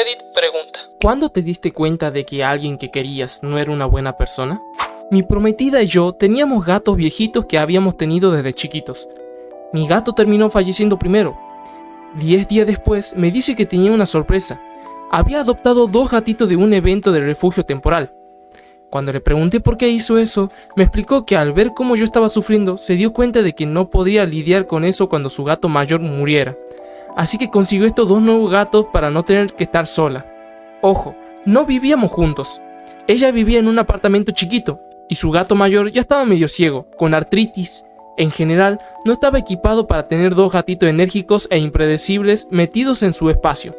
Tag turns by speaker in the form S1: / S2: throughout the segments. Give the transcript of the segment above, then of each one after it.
S1: Reddit pregunta: ¿cuándo te diste cuenta de que alguien que querías no era una buena persona? Mi prometida y yo teníamos gatos viejitos que habíamos tenido desde chiquitos. Mi gato terminó falleciendo primero. 10 días después me dice que tenía una sorpresa. Había adoptado 2 gatitos de un evento de refugio temporal. Cuando le pregunté por qué hizo eso, me explicó que al ver cómo yo estaba sufriendo, se dio cuenta de que no podría lidiar con eso cuando su gato mayor muriera. Así que consiguió estos 2 nuevos gatos para no tener que estar sola. Ojo, no vivíamos juntos. Ella vivía en un apartamento chiquito y su gato mayor ya estaba medio ciego, con artritis. En general, no estaba equipado para tener 2 gatitos enérgicos e impredecibles metidos en su espacio.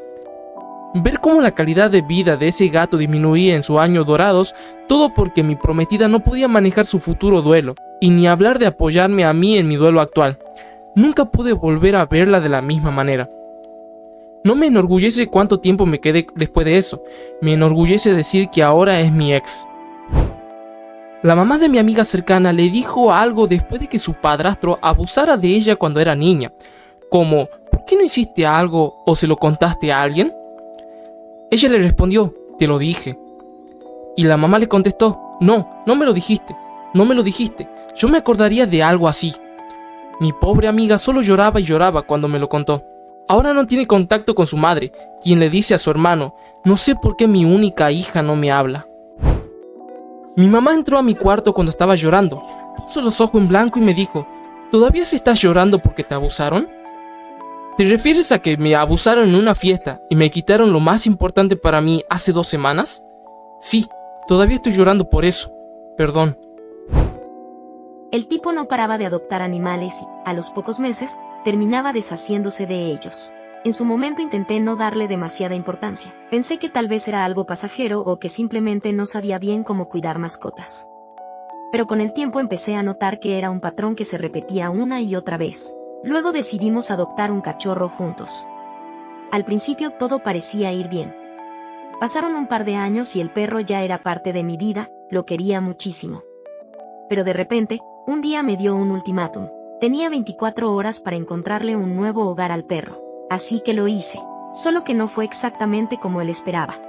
S1: Ver cómo la calidad de vida de ese gato disminuía en sus años dorados, todo porque mi prometida no podía manejar su futuro duelo, y ni hablar de apoyarme a mí en mi duelo actual. Nunca pude volver a verla de la misma manera. No me enorgullece cuánto tiempo me quedé después de eso, me enorgullece decir que ahora es mi ex. La mamá de mi amiga cercana le dijo algo después de que su padrastro abusara de ella cuando era niña, como: ¿por qué no hiciste algo o se lo contaste a alguien? Ella le respondió: te lo dije. Y la mamá le contestó: no me lo dijiste, yo me acordaría de algo así. Mi pobre amiga solo lloraba y lloraba cuando me lo contó. Ahora no tiene contacto con su madre, quien le dice a su hermano: no sé por qué mi única hija no me habla. Mi mamá entró a mi cuarto cuando estaba llorando, puso los ojos en blanco y me dijo: ¿todavía si estás llorando porque te abusaron? ¿Te refieres a que me abusaron en una fiesta y me quitaron lo más importante para mí hace 2 semanas? Sí, todavía estoy llorando por eso. Perdón.
S2: El tipo no paraba de adoptar animales y, a los pocos meses, terminaba deshaciéndose de ellos. En su momento intenté no darle demasiada importancia. Pensé que tal vez era algo pasajero o que simplemente no sabía bien cómo cuidar mascotas. Pero con el tiempo empecé a notar que era un patrón que se repetía una y otra vez. Luego decidimos adoptar un cachorro juntos. Al principio todo parecía ir bien. Pasaron un par de años y el perro ya era parte de mi vida, lo quería muchísimo. Pero de repente, un día me dio un ultimátum. Tenía 24 horas para encontrarle un nuevo hogar al perro. Así que lo hice, solo que no fue exactamente como él esperaba.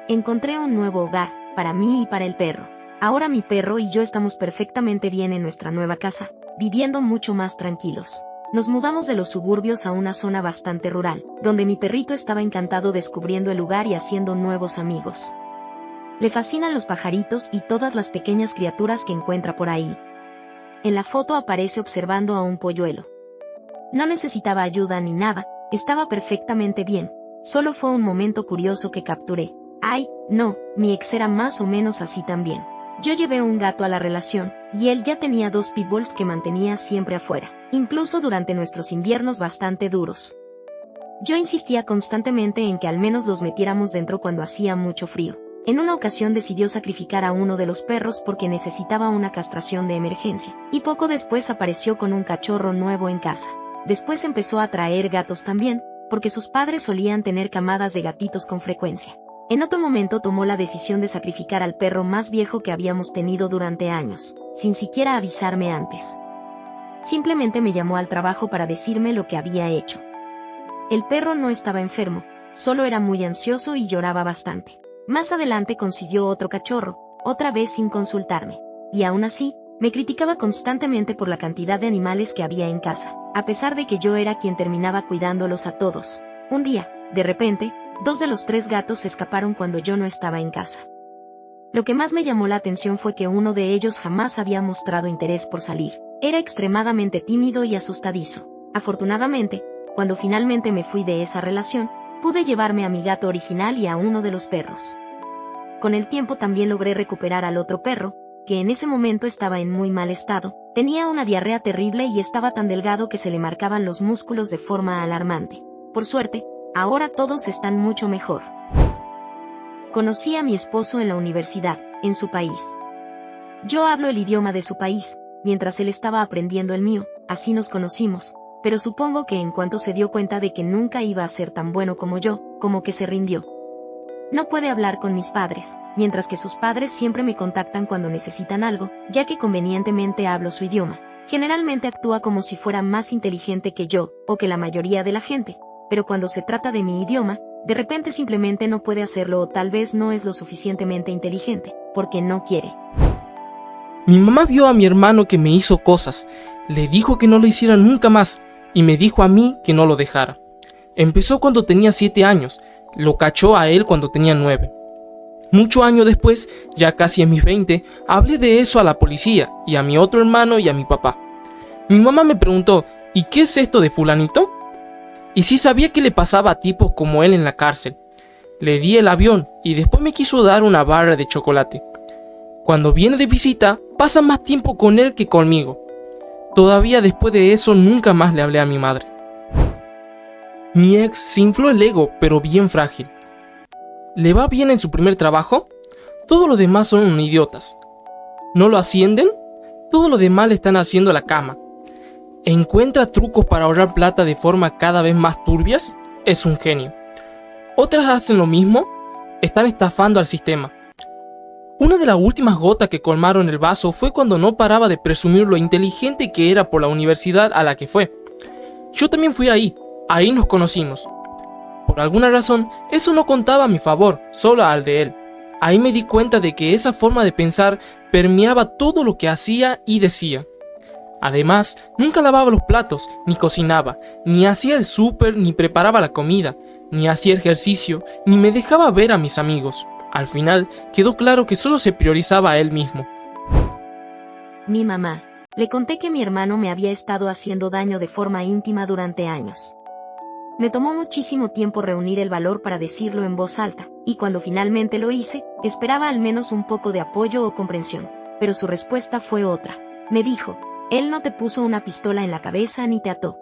S2: Encontré un nuevo hogar, para mí y para el perro. Ahora mi perro y yo estamos perfectamente bien en nuestra nueva casa, viviendo mucho más tranquilos. Nos mudamos de los suburbios a una zona bastante rural, donde mi perrito estaba encantado descubriendo el lugar y haciendo nuevos amigos. Le fascinan los pajaritos y todas las pequeñas criaturas que encuentra por ahí. En la foto aparece observando a un polluelo. No necesitaba ayuda ni nada, estaba perfectamente bien. Solo fue un momento curioso que capturé. Ay, no, mi ex era más o menos así también. Yo llevé un gato a la relación, y él ya tenía 2 pitbulls que mantenía siempre afuera, incluso durante nuestros inviernos bastante duros. Yo insistía constantemente en que al menos los metiéramos dentro cuando hacía mucho frío. En una ocasión decidió sacrificar a uno de los perros porque necesitaba una castración de emergencia, y poco después apareció con un cachorro nuevo en casa. Después empezó a traer gatos también, porque sus padres solían tener camadas de gatitos con frecuencia. En otro momento tomó la decisión de sacrificar al perro más viejo que habíamos tenido durante años, sin siquiera avisarme antes. Simplemente me llamó al trabajo para decirme lo que había hecho. El perro no estaba enfermo, solo era muy ansioso y lloraba bastante. Más adelante consiguió otro cachorro, otra vez sin consultarme. Y aún así, me criticaba constantemente por la cantidad de animales que había en casa, a pesar de que yo era quien terminaba cuidándolos a todos. Un día, de repente, 2 de los 3 gatos se escaparon cuando yo no estaba en casa. Lo que más me llamó la atención fue que uno de ellos jamás había mostrado interés por salir. Era extremadamente tímido y asustadizo. Afortunadamente, cuando finalmente me fui de esa relación, pude llevarme a mi gato original y a uno de los perros. Con el tiempo también logré recuperar al otro perro, que en ese momento estaba en muy mal estado, tenía una diarrea terrible y estaba tan delgado que se le marcaban los músculos de forma alarmante. Por suerte, ahora todos están mucho mejor. Conocí a mi esposo en la universidad, en su país. Yo hablo el idioma de su país, mientras él estaba aprendiendo el mío, así nos conocimos, pero supongo que en cuanto se dio cuenta de que nunca iba a ser tan bueno como yo, como que se rindió. No puede hablar con mis padres, mientras que sus padres siempre me contactan cuando necesitan algo, ya que convenientemente hablo su idioma. Generalmente actúa como si fuera más inteligente que yo, o que la mayoría de la gente, pero cuando se trata de mi idioma, De repente simplemente no puede hacerlo o tal vez no es lo suficientemente inteligente, porque no quiere.
S1: Mi mamá vio a mi hermano que me hizo cosas, le dijo que no lo hiciera nunca más y me dijo a mí que no lo dejara. Empezó cuando tenía 7 años, lo cachó a él cuando tenía 9. Muchos años después, ya casi en mis 20, hablé de eso a la policía y a mi otro hermano y a mi papá. Mi mamá me preguntó, ¿y qué es esto de fulanito? Y sí sabía que le pasaba a tipos como él en la cárcel. Le di el avión y después me quiso dar una barra de chocolate. Cuando viene de visita, pasa más tiempo con él que conmigo. Todavía después de eso nunca más le hablé a mi madre. Mi ex se infló el ego, pero bien frágil. ¿Le va bien en su primer trabajo? Todos los demás son idiotas. ¿No lo ascienden? Todos los demás le están haciendo la cama. ¿Encuentra trucos para ahorrar plata de forma cada vez más turbias? Es un genio. Otras hacen lo mismo. Están estafando al sistema. Una de las últimas gotas que colmaron el vaso fue cuando no paraba de presumir lo inteligente que era por la universidad a la que fue. Yo también fui ahí nos conocimos. Por alguna razón, eso no contaba a mi favor, solo al de él. Ahí me di cuenta de que esa forma de pensar permeaba todo lo que hacía y decía. Además, nunca lavaba los platos, ni cocinaba, ni hacía el súper, ni preparaba la comida, ni hacía ejercicio, ni me dejaba ver a mis amigos. Al final, quedó claro que solo se priorizaba a él mismo.
S2: Mi mamá. Le conté que mi hermano me había estado haciendo daño de forma íntima durante años. Me tomó muchísimo tiempo reunir el valor para decirlo en voz alta, y cuando finalmente lo hice, esperaba al menos un poco de apoyo o comprensión, pero su respuesta fue otra. Me dijo, él no te puso una pistola en la cabeza ni te ató.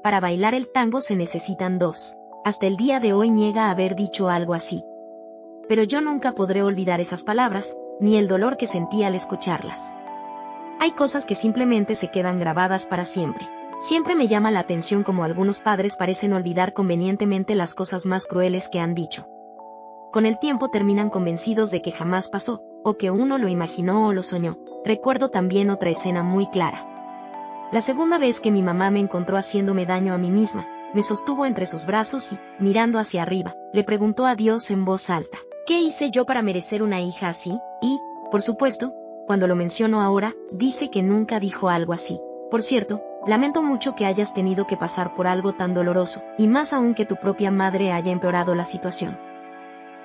S2: Para bailar el tango se necesitan 2. Hasta el día de hoy niega haber dicho algo así. Pero yo nunca podré olvidar esas palabras, ni el dolor que sentí al escucharlas. Hay cosas que simplemente se quedan grabadas para siempre. Siempre me llama la atención cómo algunos padres parecen olvidar convenientemente las cosas más crueles que han dicho. Con el tiempo terminan convencidos de que jamás pasó, o que uno lo imaginó o lo soñó. Recuerdo también otra escena muy clara. La segunda vez que mi mamá me encontró haciéndome daño a mí misma, me sostuvo entre sus brazos y, mirando hacia arriba, le preguntó a Dios en voz alta, ¿qué hice yo para merecer una hija así? Y, por supuesto, cuando lo menciono ahora, dice que nunca dijo algo así. Por cierto, lamento mucho que hayas tenido que pasar por algo tan doloroso, y más aún que tu propia madre haya empeorado la situación.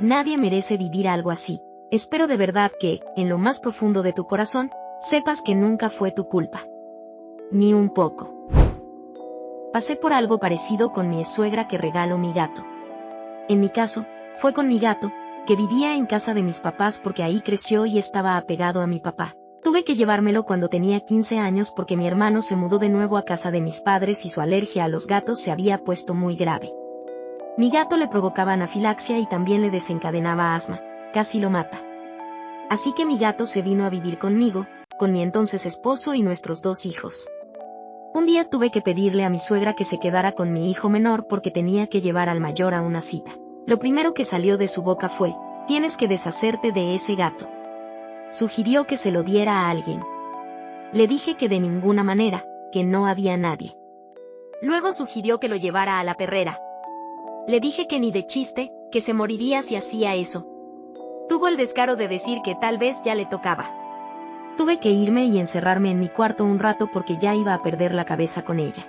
S2: Nadie merece vivir algo así. Espero de verdad que, en lo más profundo de tu corazón, sepas que nunca fue tu culpa. Ni un poco. Pasé por algo parecido con mi suegra que regaló mi gato. En mi caso, fue con mi gato, que vivía en casa de mis papás porque ahí creció y estaba apegado a mi papá. Tuve que llevármelo cuando tenía 15 años porque mi hermano se mudó de nuevo a casa de mis padres y su alergia a los gatos se había puesto muy grave. Mi gato le provocaba anafilaxia y también le desencadenaba asma, casi lo mata. Así que mi gato se vino a vivir conmigo, con mi entonces esposo y nuestros 2 hijos. Un día tuve que pedirle a mi suegra que se quedara con mi hijo menor porque tenía que llevar al mayor a una cita. Lo primero que salió de su boca fue, tienes que deshacerte de ese gato. Sugirió que se lo diera a alguien. Le dije que de ninguna manera, que no había nadie. Luego sugirió que lo llevara a la perrera. Le dije que ni de chiste, que se moriría si hacía eso. Tuvo el descaro de decir que tal vez ya le tocaba. Tuve que irme y encerrarme en mi cuarto un rato porque ya iba a perder la cabeza con ella.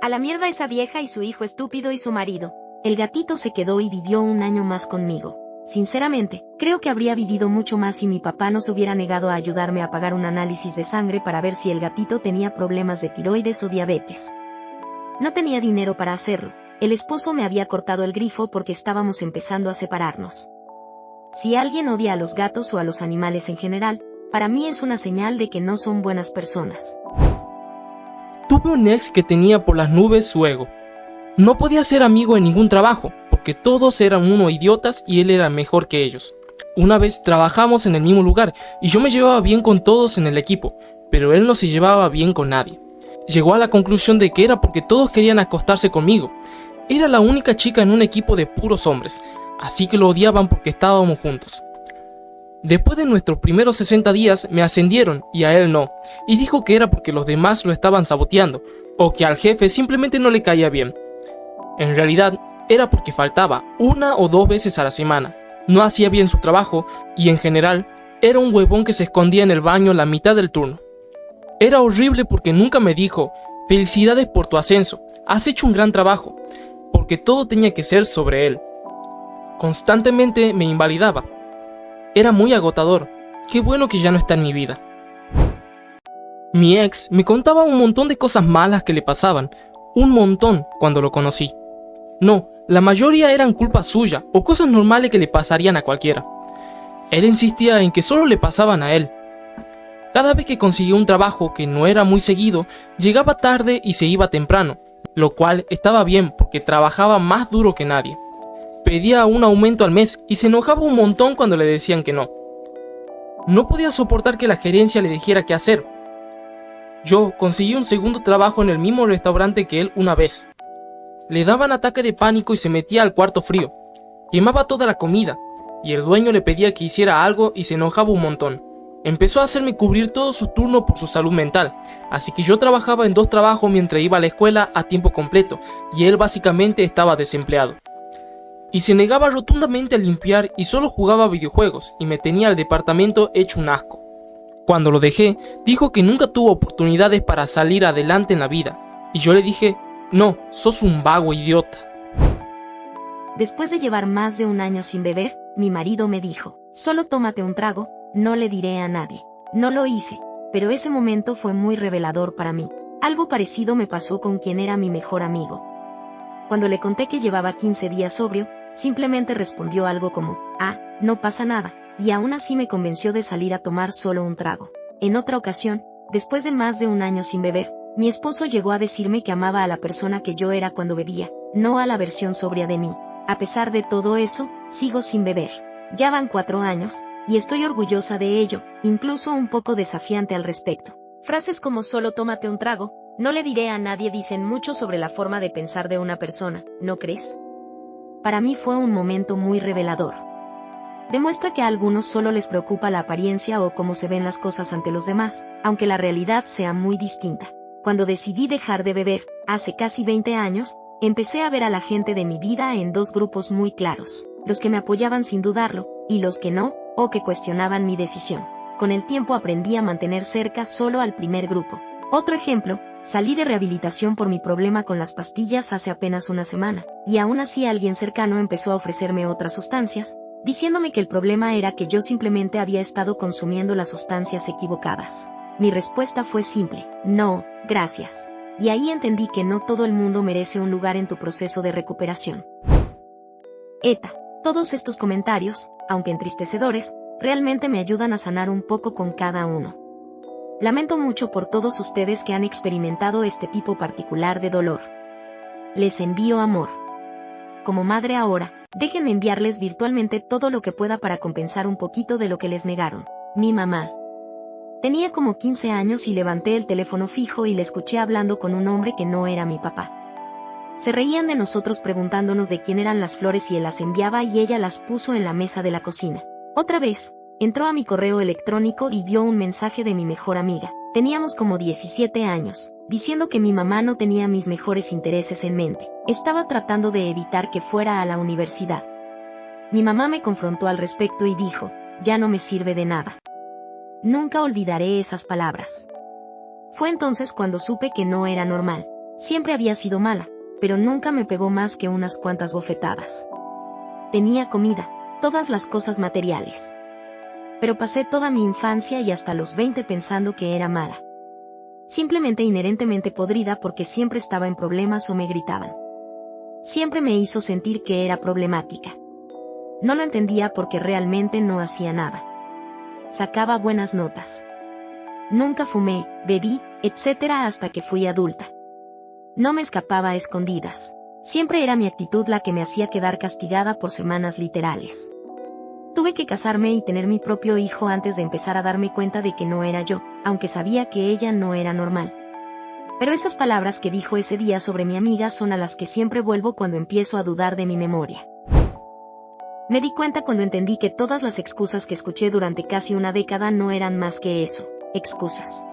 S2: A la mierda esa vieja y su hijo estúpido y su marido. El gatito se quedó y vivió un año más conmigo. Sinceramente, creo que habría vivido mucho más si mi papá no se hubiera negado a ayudarme a pagar un análisis de sangre para ver si el gatito tenía problemas de tiroides o diabetes. No tenía dinero para hacerlo. El esposo me había cortado el grifo porque estábamos empezando a separarnos. Si alguien odia a los gatos o a los animales en general, para mí es una señal de que no son buenas personas.
S1: Tuve un ex que tenía por las nubes su ego. No podía ser amigo en ningún trabajo, porque todos eran unos idiotas y él era mejor que ellos. Una vez trabajamos en el mismo lugar y yo me llevaba bien con todos en el equipo, pero él no se llevaba bien con nadie. Llegó a la conclusión de que era porque todos querían acostarse conmigo. Era la única chica en un equipo de puros hombres, así que lo odiaban porque estábamos juntos. Después de nuestros primeros 60 días me ascendieron y a él no, y dijo que era porque los demás lo estaban saboteando, o que al jefe simplemente no le caía bien. En realidad, era porque faltaba 1 o 2 veces a la semana, no hacía bien su trabajo y en general era un huevón que se escondía en el baño la mitad del turno. Era horrible porque nunca me dijo: felicidades por tu ascenso, has hecho un gran trabajo, porque todo tenía que ser sobre él. Constantemente me invalidaba. Era muy agotador. Qué bueno que ya no está en mi vida. Mi ex me contaba un montón de cosas malas que le pasaban, un montón cuando lo conocí. No, la mayoría eran culpa suya o cosas normales que le pasarían a cualquiera. Él insistía en que solo le pasaban a él. Cada vez que conseguía un trabajo que no era muy seguido, llegaba tarde y se iba temprano, lo cual estaba bien porque trabajaba más duro que nadie. Pedía un aumento al mes y se enojaba un montón cuando le decían que no. No podía soportar que la gerencia le dijera qué hacer. Yo conseguí un segundo trabajo en el mismo restaurante que él una vez. Le daban ataque de pánico y se metía al cuarto frío. Quemaba toda la comida y el dueño le pedía que hiciera algo y se enojaba un montón. Empezó a hacerme cubrir todos sus turnos por su salud mental, así que yo trabajaba en 2 trabajos mientras iba a la escuela a tiempo completo y él básicamente estaba desempleado. Y se negaba rotundamente a limpiar y solo jugaba videojuegos y me tenía al departamento hecho un asco. Cuando lo dejé, dijo que nunca tuvo oportunidades para salir adelante en la vida, y yo le dije: no, sos un vago idiota.
S2: Después de llevar más de 1 año sin beber, mi marido me dijo: solo tómate un trago, no le diré a nadie. No lo hice, pero ese momento fue muy revelador para mí. Algo parecido me pasó con quien era mi mejor amigo. Cuando le conté que llevaba 15 días sobrio, simplemente respondió algo como: ah, no pasa nada, y aún así me convenció de salir a tomar solo un trago. En otra ocasión, después de más de 1 año sin beber, mi esposo llegó a decirme que amaba a la persona que yo era cuando bebía, no a la versión sobria de mí. A pesar de todo eso, sigo sin beber. Ya van 4 años, y estoy orgullosa de ello, incluso un poco desafiante al respecto. Frases como solo tómate un trago, no le diré a nadie dicen mucho sobre la forma de pensar de una persona, ¿no crees? Para mí fue un momento muy revelador. Demuestra que a algunos solo les preocupa la apariencia o cómo se ven las cosas ante los demás, aunque la realidad sea muy distinta. Cuando decidí dejar de beber, hace casi 20 años, empecé a ver a la gente de mi vida en 2 grupos muy claros: los que me apoyaban sin dudarlo, y los que no, o que cuestionaban mi decisión. Con el tiempo aprendí a mantener cerca solo al primer grupo. Otro ejemplo: salí de rehabilitación por mi problema con las pastillas hace apenas 1 semana, y aún así alguien cercano empezó a ofrecerme otras sustancias, diciéndome que el problema era que yo simplemente había estado consumiendo las sustancias equivocadas. Mi respuesta fue simple: no, gracias. Y ahí entendí que no todo el mundo merece un lugar en tu proceso de recuperación. ETA. Todos estos comentarios, aunque entristecedores, realmente me ayudan a sanar un poco con cada uno. Lamento mucho por todos ustedes que han experimentado este tipo particular de dolor. Les envío amor. Como madre ahora, déjenme enviarles virtualmente todo lo que pueda para compensar un poquito de lo que les negaron. Mi mamá. Tenía como 15 años y levanté el teléfono fijo y le escuché hablando con un hombre que no era mi papá. Se reían de nosotros preguntándonos de quién eran las flores y él las enviaba y ella las puso en la mesa de la cocina. Otra vez, entró a mi correo electrónico y vio un mensaje de mi mejor amiga. Teníamos como 17 años, diciendo que mi mamá no tenía mis mejores intereses en mente. Estaba tratando de evitar que fuera a la universidad. Mi mamá me confrontó al respecto y dijo: ya no me sirve de nada. Nunca olvidaré esas palabras. Fue entonces cuando supe que no era normal. Siempre había sido mala, pero nunca me pegó más que unas cuantas bofetadas. Tenía comida, todas las cosas materiales. Pero pasé toda mi infancia y hasta los 20 pensando que era mala. Simplemente inherentemente podrida porque siempre estaba en problemas o me gritaban. Siempre me hizo sentir que era problemática. No lo entendía porque realmente no hacía nada. Sacaba buenas notas. Nunca fumé, bebí, etc. hasta que fui adulta. No me escapaba a escondidas. Siempre era mi actitud la que me hacía quedar castigada por semanas literales. Tuve que casarme y tener mi propio hijo antes de empezar a darme cuenta de que no era yo, aunque sabía que ella no era normal. Pero esas palabras que dijo ese día sobre mi amiga son a las que siempre vuelvo cuando empiezo a dudar de mi memoria. Me di cuenta cuando entendí que todas las excusas que escuché durante casi 1 década no eran más que eso, excusas.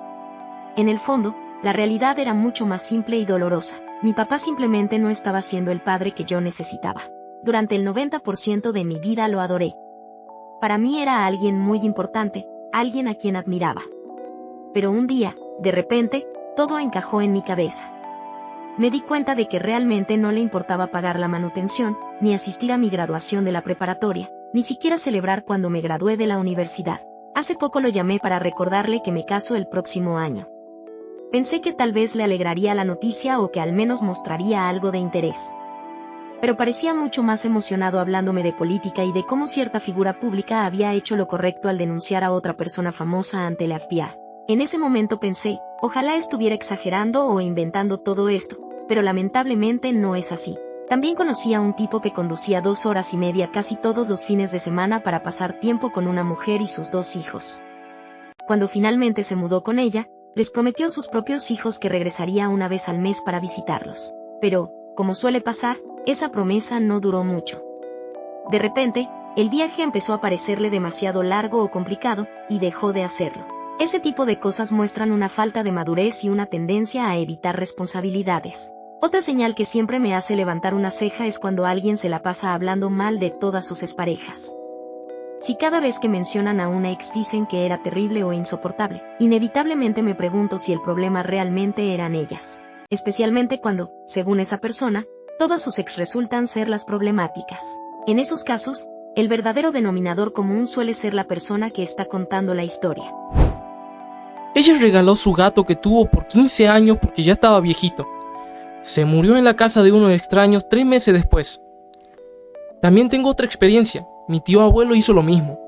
S2: En el fondo, la realidad era mucho más simple y dolorosa. Mi papá simplemente no estaba siendo el padre que yo necesitaba. Durante el 90% de mi vida lo adoré. Para mí era alguien muy importante, alguien a quien admiraba. Pero un día, de repente, todo encajó en mi cabeza. Me di cuenta de que realmente no le importaba pagar la manutención, ni asistir a mi graduación de la preparatoria, ni siquiera celebrar cuando me gradué de la universidad. Hace poco lo llamé para recordarle que me caso el próximo año. Pensé que tal vez le alegraría la noticia o que al menos mostraría algo de interés. Pero parecía mucho más emocionado hablándome de política y de cómo cierta figura pública había hecho lo correcto al denunciar a otra persona famosa ante el FBI. En ese momento pensé, ojalá estuviera exagerando o inventando todo esto, pero lamentablemente no es así. También conocí a un tipo que conducía 2 horas y media casi todos los fines de semana para pasar tiempo con una mujer y sus 2 hijos. Cuando finalmente se mudó con ella, les prometió a sus propios hijos que regresaría una vez al mes para visitarlos. Pero, como suele pasar, esa promesa no duró mucho. De repente, el viaje empezó a parecerle demasiado largo o complicado, y dejó de hacerlo. Ese tipo de cosas muestran una falta de madurez y una tendencia a evitar responsabilidades. Otra señal que siempre me hace levantar una ceja es cuando alguien se la pasa hablando mal de todas sus exparejas. Si cada vez que mencionan a una ex dicen que era terrible o insoportable, inevitablemente me pregunto si el problema realmente eran ellas. Especialmente cuando, según esa persona, todas sus ex resultan ser las problemáticas. En esos casos, el verdadero denominador común suele ser la persona que está contando la historia.
S1: Ella regaló su gato que tuvo por 15 años porque ya estaba viejito. Se murió en la casa de unos extraños 3 meses después. También tengo otra experiencia. Mi tío abuelo hizo lo mismo.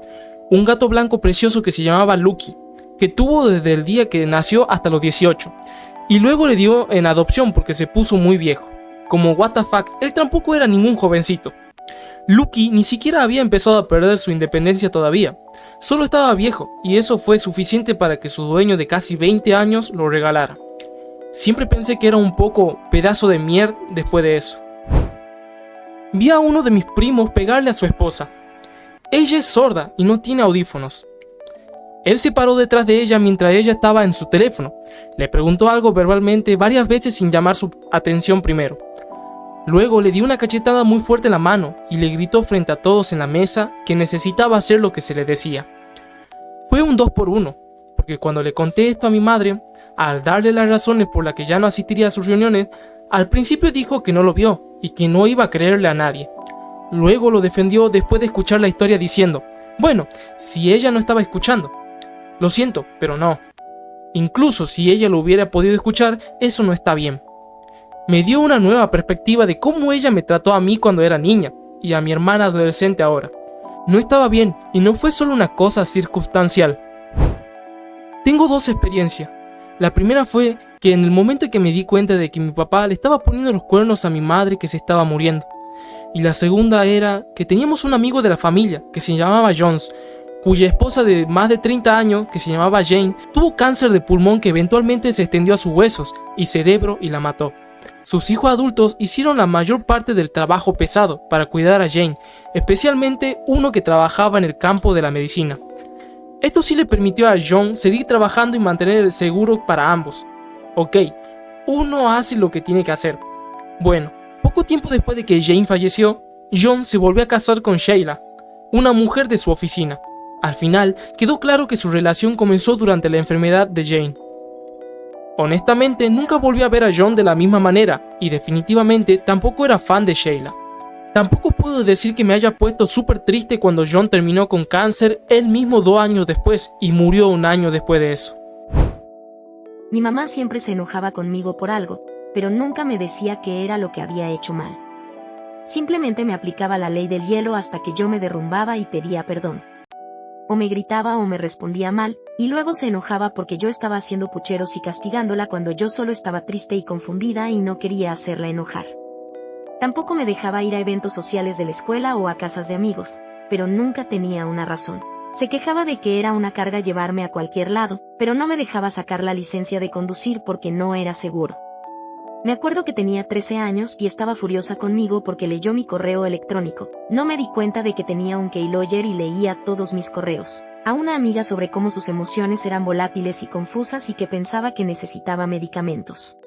S1: Un gato blanco precioso que se llamaba Lucky, que tuvo desde el día que nació hasta los 18. Y luego le dio en adopción porque se puso muy viejo. Como what the fuck, él tampoco era ningún jovencito. Lucky ni siquiera había empezado a perder su independencia todavía. Solo estaba viejo, y eso fue suficiente para que su dueño de casi 20 años lo regalara. Siempre pensé que era un poco pedazo de mierda después de eso. Vi a uno de mis primos pegarle a su esposa. Ella es sorda y no tiene audífonos. Él se paró detrás de ella mientras ella estaba en su teléfono. Le preguntó algo verbalmente varias veces sin llamar su atención primero. Luego le dio una cachetada muy fuerte en la mano y le gritó frente a todos en la mesa que necesitaba hacer lo que se le decía. Fue un 2 por 1, porque cuando le conté esto a mi madre, al darle las razones por las que ya no asistiría a sus reuniones, al principio dijo que no lo vio y que no iba a creerle a nadie. Luego lo defendió después de escuchar la historia diciendo, bueno, si ella no estaba escuchando. Lo siento, pero no. Incluso si ella lo hubiera podido escuchar, eso no está bien. Me dio una nueva perspectiva de cómo ella me trató a mí cuando era niña y a mi hermana adolescente ahora. No estaba bien y no fue solo una cosa circunstancial. Tengo 2 experiencias. La primera fue que en el momento en que me di cuenta de que mi papá le estaba poniendo los cuernos a mi madre que se estaba muriendo. Y la segunda era que teníamos un amigo de la familia que se llamaba Jones, cuya esposa de más de 30 años, que se llamaba Jane, tuvo cáncer de pulmón que eventualmente se extendió a sus huesos y cerebro y la mató. Sus hijos adultos hicieron la mayor parte del trabajo pesado para cuidar a Jane, especialmente uno que trabajaba en el campo de la medicina. Esto sí le permitió a John seguir trabajando y mantener el seguro para ambos. Ok, uno hace lo que tiene que hacer. Bueno, poco tiempo después de que Jane falleció, John se volvió a casar con Sheila, una mujer de su oficina. Al final, quedó claro que su relación comenzó durante la enfermedad de Jane. Honestamente, nunca volví a ver a John de la misma manera, y definitivamente tampoco era fan de Sheila. Tampoco puedo decir que me haya puesto súper triste cuando John terminó con cáncer él mismo 2 años después y murió 1 año después de eso.
S2: Mi mamá siempre se enojaba conmigo por algo, pero nunca me decía que era lo que había hecho mal. Simplemente me aplicaba la ley del hielo hasta que yo me derrumbaba y pedía perdón. O me gritaba o me respondía mal, y luego se enojaba porque yo estaba haciendo pucheros y castigándola cuando yo solo estaba triste y confundida y no quería hacerla enojar. Tampoco me dejaba ir a eventos sociales de la escuela o a casas de amigos, pero nunca tenía una razón. Se quejaba de que era una carga llevarme a cualquier lado, pero no me dejaba sacar la licencia de conducir porque no era seguro. Me acuerdo que tenía 13 años y estaba furiosa conmigo porque leyó mi correo electrónico. No me di cuenta de que tenía un keylogger y leía todos mis correos. A una amiga sobre cómo sus emociones eran volátiles y confusas y que pensaba que necesitaba medicamentos.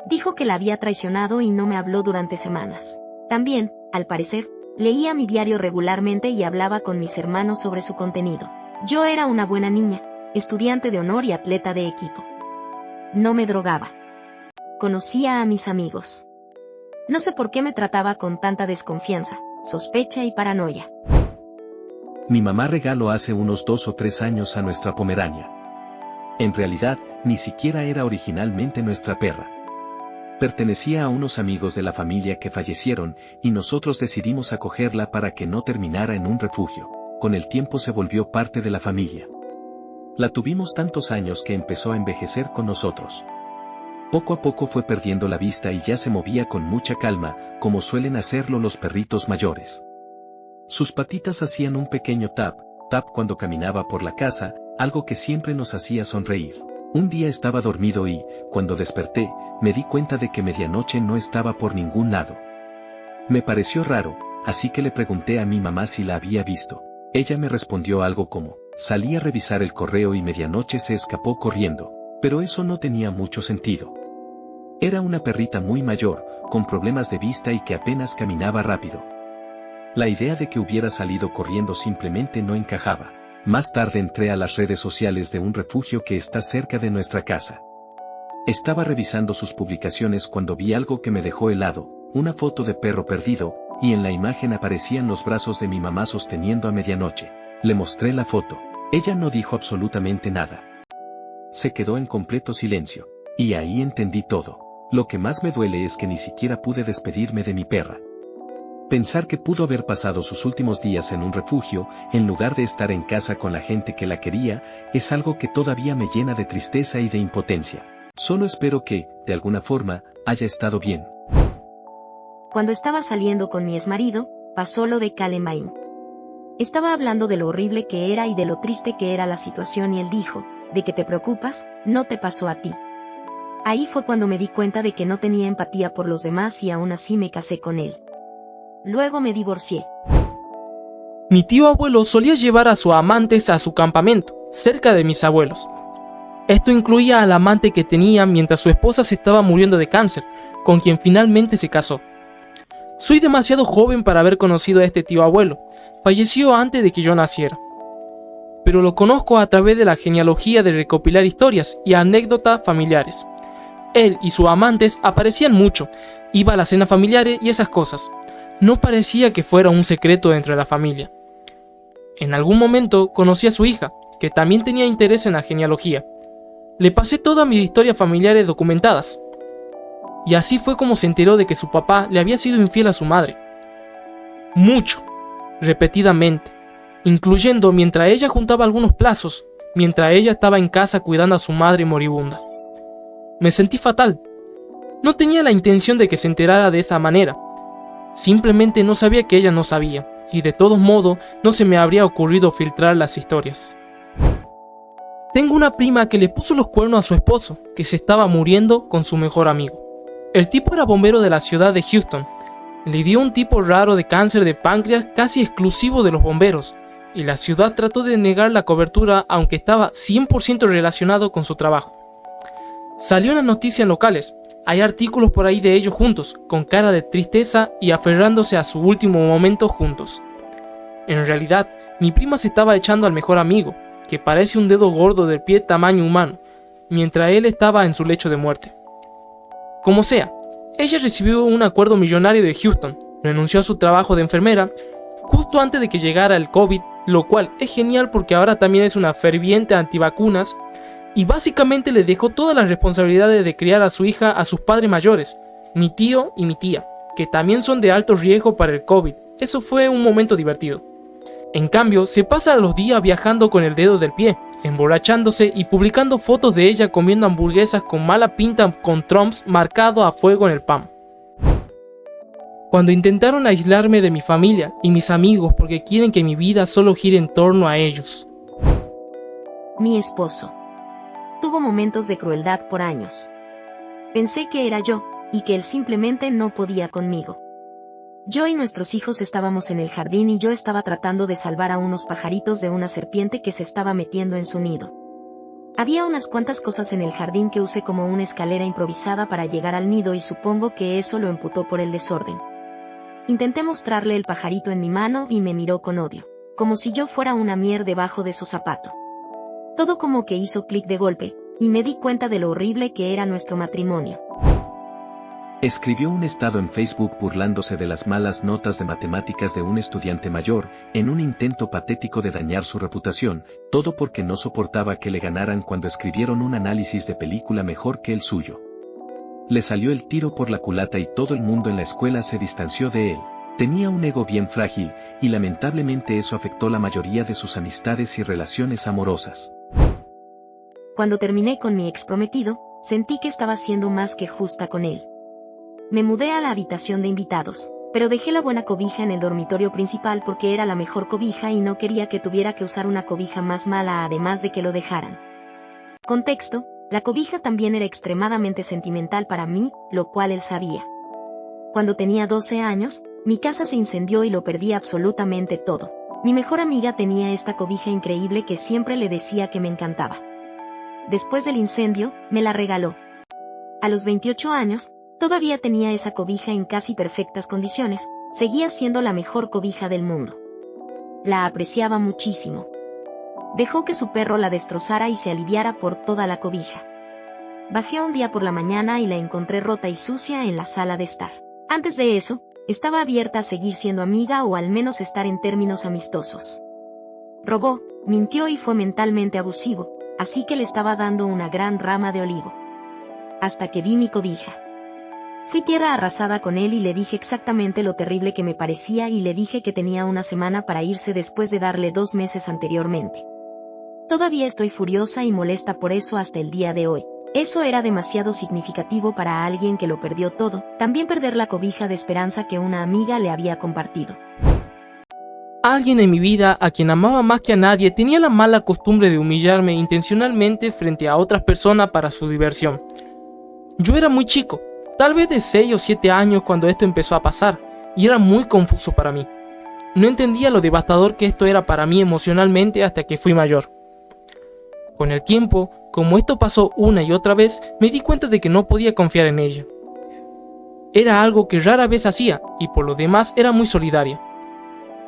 S2: Dijo que la había traicionado y no me habló durante semanas. También, al parecer, leía mi diario regularmente y hablaba con mis hermanos sobre su contenido. Yo era una buena niña, estudiante de honor y atleta de equipo. No me drogaba. Conocía a mis amigos. No sé por qué me trataba con tanta desconfianza, sospecha y paranoia.
S3: Mi mamá regaló hace unos 2 o 3 años a nuestra Pomerania. En realidad, ni siquiera era originalmente nuestra perra. Pertenecía a unos amigos de la familia que fallecieron, y nosotros decidimos acogerla para que no terminara en un refugio. Con el tiempo se volvió parte de la familia. La tuvimos tantos años que empezó a envejecer con nosotros. Poco a poco fue perdiendo la vista y ya se movía con mucha calma, como suelen hacerlo los perritos mayores. Sus patitas hacían un pequeño tap, tap cuando caminaba por la casa, algo que siempre nos hacía sonreír. Un día estaba dormido y, cuando desperté, me di cuenta de que medianoche no estaba por ningún lado. Me pareció raro, así que le pregunté a mi mamá si la había visto. Ella me respondió algo como, salí a revisar el correo y medianoche se escapó corriendo, pero eso no tenía mucho sentido. Era una perrita muy mayor, con problemas de vista y que apenas caminaba rápido. La idea de que hubiera salido corriendo simplemente no encajaba. Más tarde entré a las redes sociales de un refugio que está cerca de nuestra casa. Estaba revisando sus publicaciones cuando vi algo que me dejó helado, una foto de perro perdido, y en la imagen aparecían los brazos de mi mamá sosteniendo a medianoche. Le mostré la foto. Ella no dijo absolutamente nada. Se quedó en completo silencio. Y ahí entendí todo. Lo que más me duele es que ni siquiera pude despedirme de mi perra. Pensar que pudo haber pasado sus últimos días en un refugio, en lugar de estar en casa con la gente que la quería, es algo que todavía me llena de tristeza y de impotencia. Solo espero que, de alguna forma, haya estado bien.
S2: Cuando estaba saliendo con mi exmarido, pasó lo de Columbine. Estaba hablando de lo horrible que era y de lo triste que era la situación y él dijo, ¿de qué te preocupas? No te pasó a ti. Ahí fue cuando me di cuenta de que no tenía empatía por los demás y aún así me casé con él. Luego me divorcié.
S1: Mi tío abuelo solía llevar a sus amantes a su campamento, cerca de mis abuelos. Esto incluía al amante que tenía mientras su esposa se estaba muriendo de cáncer, con quien finalmente se casó. Soy demasiado joven para haber conocido a este tío abuelo, falleció antes de que yo naciera. Pero lo conozco a través de la genealogía de recopilar historias y anécdotas familiares. Él y sus amantes aparecían mucho, iba a las cenas familiares y esas cosas. No parecía que fuera un secreto entre la familia. En algún momento conocí a su hija, que también tenía interés en la genealogía. Le pasé todas mis historias familiares documentadas. Y así fue como se enteró de que su papá le había sido infiel a su madre. Mucho, repetidamente, incluyendo mientras ella juntaba algunos plazos, mientras ella estaba en casa cuidando a su madre moribunda. Me sentí fatal. No tenía la intención de que se enterara de esa manera. Simplemente no sabía que ella no sabía, y de todos modos no se me habría ocurrido filtrar las historias. Tengo una prima que le puso los cuernos a su esposo, que se estaba muriendo con su mejor amigo. El tipo era bombero de la ciudad de Houston. Le dio un tipo raro de cáncer de páncreas casi exclusivo de los bomberos, y la ciudad trató de negar la cobertura aunque estaba 100% relacionado con su trabajo. Salió en las noticias locales. Hay artículos por ahí de ellos juntos, con cara de tristeza y aferrándose a su último momento juntos. En realidad, mi prima se estaba echando al mejor amigo, que parece un dedo gordo del pie tamaño humano, mientras él estaba en su lecho de muerte. Como sea, ella recibió un acuerdo millonario de Houston, renunció a su trabajo de enfermera, justo antes de que llegara el COVID, lo cual es genial porque ahora también es una ferviente antivacunas, y básicamente le dejó todas las responsabilidades de criar a su hija a sus padres mayores, mi tío y mi tía, que también son de alto riesgo para el COVID. Eso fue un momento divertido. En cambio, se pasa los días viajando con el dedo del pie, emborrachándose y publicando fotos de ella comiendo hamburguesas con mala pinta con Trumps marcado a fuego en el pan. Cuando intentaron aislarme de mi familia y mis amigos porque quieren que mi vida solo gire en torno a ellos.
S2: Mi esposo tuvo momentos de crueldad por años. Pensé que era yo, y que él simplemente no podía conmigo. Yo y nuestros hijos estábamos en el jardín y yo estaba tratando de salvar a unos pajaritos de una serpiente que se estaba metiendo en su nido. Había unas cuantas cosas en el jardín que usé como una escalera improvisada para llegar al nido y supongo que eso lo emputó por el desorden. Intenté mostrarle el pajarito en mi mano y me miró con odio, como si yo fuera una mier debajo de su zapato. Todo como que hizo clic de golpe, y me di cuenta de lo horrible que era nuestro matrimonio.
S3: Escribió un estado en Facebook burlándose de las malas notas de matemáticas de un estudiante mayor, en un intento patético de dañar su reputación, todo porque no soportaba que le ganaran cuando escribieron un análisis de película mejor que el suyo. Le salió el tiro por la culata y todo el mundo en la escuela se distanció de él. Tenía un ego bien frágil, y lamentablemente eso afectó la mayoría de sus amistades y relaciones amorosas.
S2: Cuando terminé con mi ex prometido, sentí que estaba siendo más que justa con él. Me mudé a la habitación de invitados, pero dejé la buena cobija en el dormitorio principal porque era la mejor cobija y no quería que tuviera que usar una cobija más mala además de que lo dejaran. Contexto, la cobija también era extremadamente sentimental para mí, lo cual él sabía. Cuando tenía 12 años, mi casa se incendió y lo perdí absolutamente todo. Mi mejor amiga tenía esta cobija increíble que siempre le decía que me encantaba. Después del incendio, me la regaló. A los 28 años, todavía tenía esa cobija en casi perfectas condiciones, seguía siendo la mejor cobija del mundo. La apreciaba muchísimo. Dejó que su perro la destrozara y se aliviara por toda la cobija. Bajé un día por la mañana y la encontré rota y sucia en la sala de estar. Antes de eso, estaba abierta a seguir siendo amiga o al menos estar en términos amistosos. Robó, mintió y fue mentalmente abusivo, así que le estaba dando una gran rama de olivo. Hasta que vi mi cobija. Fui tierra arrasada con él y le dije exactamente lo terrible que me parecía y le dije que tenía una semana para irse después de darle 2 meses anteriormente. Todavía estoy furiosa y molesta por eso hasta el día de hoy. Eso era demasiado significativo para alguien que lo perdió todo, también perder la cobija de esperanza que una amiga le había compartido.
S1: Alguien en mi vida a quien amaba más que a nadie tenía la mala costumbre de humillarme intencionalmente frente a otras personas para su diversión. Yo era muy chico, tal vez de 6 o 7 años cuando esto empezó a pasar, y era muy confuso para mí. No entendía lo devastador que esto era para mí emocionalmente hasta que fui mayor. Con el tiempo, como esto pasó una y otra vez, me di cuenta de que no podía confiar en ella. Era algo que rara vez hacía, y por lo demás era muy solidaria.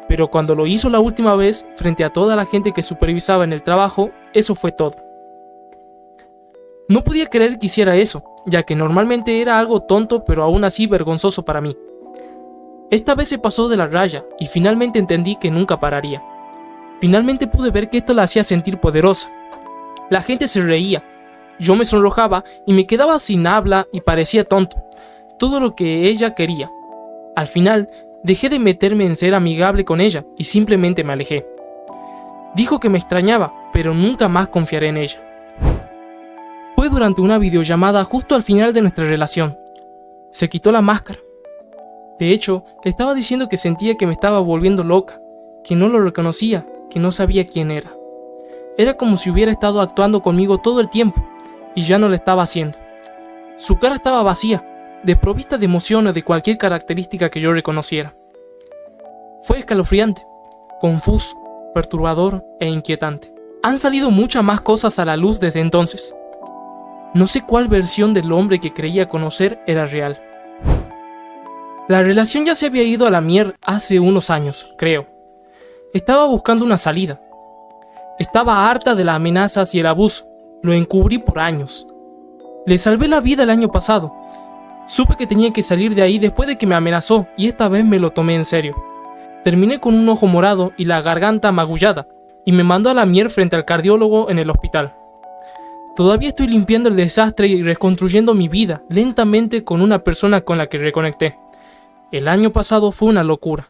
S1: Pero cuando lo hizo la última vez, frente a toda la gente que supervisaba en el trabajo, eso fue todo. No podía creer que hiciera eso, ya que normalmente era algo tonto pero aún así vergonzoso para mí. Esta vez se pasó de la raya y finalmente entendí que nunca pararía. Finalmente pude ver que esto la hacía sentir poderosa. La gente se reía, yo me sonrojaba y me quedaba sin habla y parecía tonto. Todo lo que ella quería. Al final, dejé de meterme en ser amigable con ella y simplemente me alejé. Dijo que me extrañaba, pero nunca más confiaré en ella. Fue durante una videollamada justo al final de nuestra relación. Se quitó la máscara. De hecho, le estaba diciendo que sentía que me estaba volviendo loca, que no lo reconocía, que no sabía quién era. Era como si hubiera estado actuando conmigo todo el tiempo, y ya no lo estaba haciendo. Su cara estaba vacía, desprovista de emoción o de cualquier característica que yo reconociera. Fue escalofriante, confuso, perturbador e inquietante. Han salido muchas más cosas a la luz desde entonces. No sé cuál versión del hombre que creía conocer era real. La relación ya se había ido a la mierda hace unos años, creo. Estaba buscando una salida. Estaba harta de las amenazas y el abuso. Lo encubrí por años. Le salvé la vida el año pasado. Supe que tenía que salir de ahí después de que me amenazó y esta vez me lo tomé en serio. Terminé con un ojo morado y la garganta magullada y me mandó a la mierda frente al cardiólogo en el hospital. Todavía estoy limpiando el desastre y reconstruyendo mi vida lentamente con una persona con la que reconecté. El año pasado fue una locura.